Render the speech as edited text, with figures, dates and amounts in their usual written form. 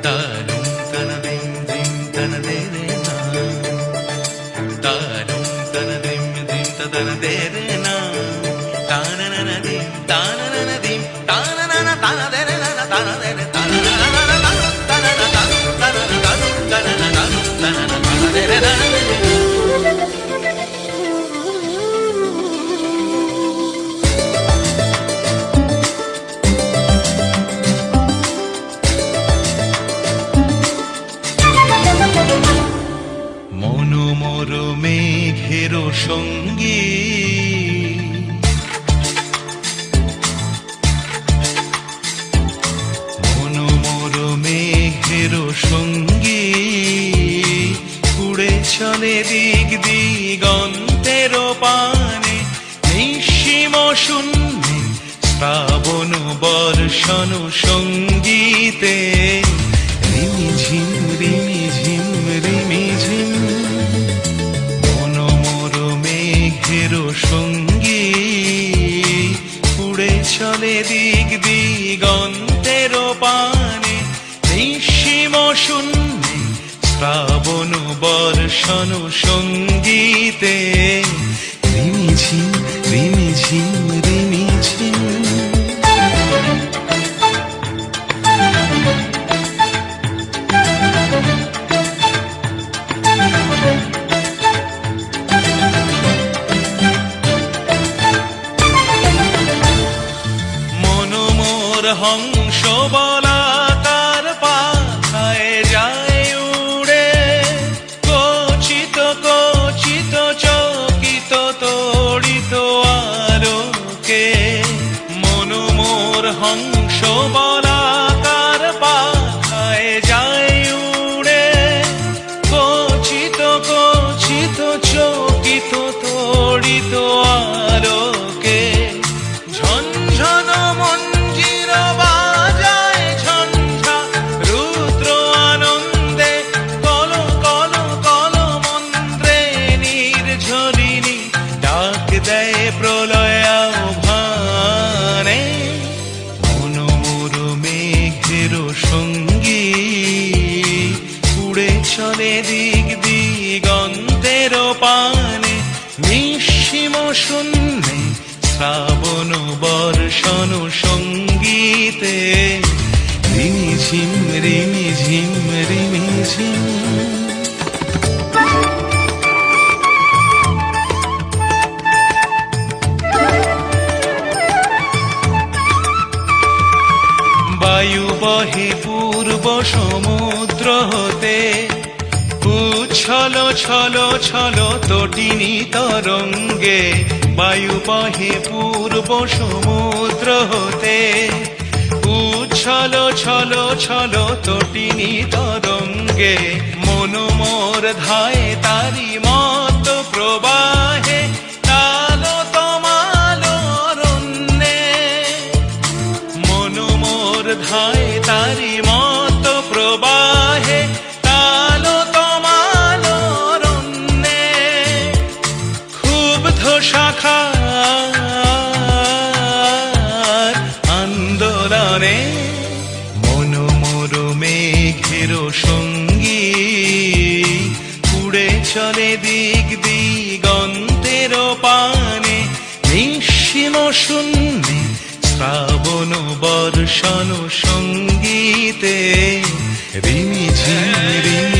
তানুম তানাদিম দিম তানাদে রে না, তানুম তানাদিম দিম তানাদে রে না, তানানানাদিম তানানানাদিম তানানানা তানাদে রে না তানাদে রে তানানানা তানানা তানানা তানানা তানানা তানাদে রে না। মনোমর মেঘের সঙ্গী মনোমর মেঘের সঙ্গী উড়ে চলে দিক দিগন্তের পানে, নিঃসীম শূন্যে শ্রাবণ বর্ষণ সঙ্গীতে রিমিঝিম রিমিঝিম রিমিঝিম। মনোমর মেঘের সঙ্গী উড়ে চলে দিক দিগন্তের পানে, নিঃসীম শূন্যে শ্রাবণ বর্ষণ সঙ্গীতে রিমিঝিম রিমিঝিম রিমিঝিম। মনোমর হংস বলাকার পাখায় যায় উড়ে, কচিত কচিত চকিত তড়িত আলোকে। মনোমর হংস বলাকার পাখায় যায় উড়ে, কচিত কচিত চকিত তড়িত আলোকে। ঝনঝন মঞ্জির বাজায় ঝঞ্ঝা রুদ্র আনন্দে, কল কল কল মন্ত্রে নির্ঝরিণী ডাক দেয় প্রলয় আহ্বানে। মনোমর মেঘের সঙ্গী উড়ে চলে দিক দিগন্তের পানে, নিঃসীম শূন্যে শ্রাবণ বর্ষণ সঙ্গীতে রিমিঝিম রিমিঝিম রিমিঝিম। বায়ু বহে পূর্ব সমুদ্র হতে, উচ্ছল ছল ছল তটিনী তরঙ্গে। বায়ু বহে পূর্ব সমুদ্র হতে, উচ্ছল ছল ছল তটিনী তরঙ্গে। মনোমর ধায় তারি মত প্রবাহে, তাল তমাল অরণ্যে। মনোমর ধায় তারি মত প্রবাহে, তাল তমাল অরণ্যে। ক্ষুব্ধ শাখার আন্দোলনে মনোমর মেঘের সঙ্গী উড়ে চলে দিক দিগন্তের পানে, নিঃসীম শূন্যে শ্রাবণ বর্ষণ সঙ্গীতে রিমিঝিম রিমি।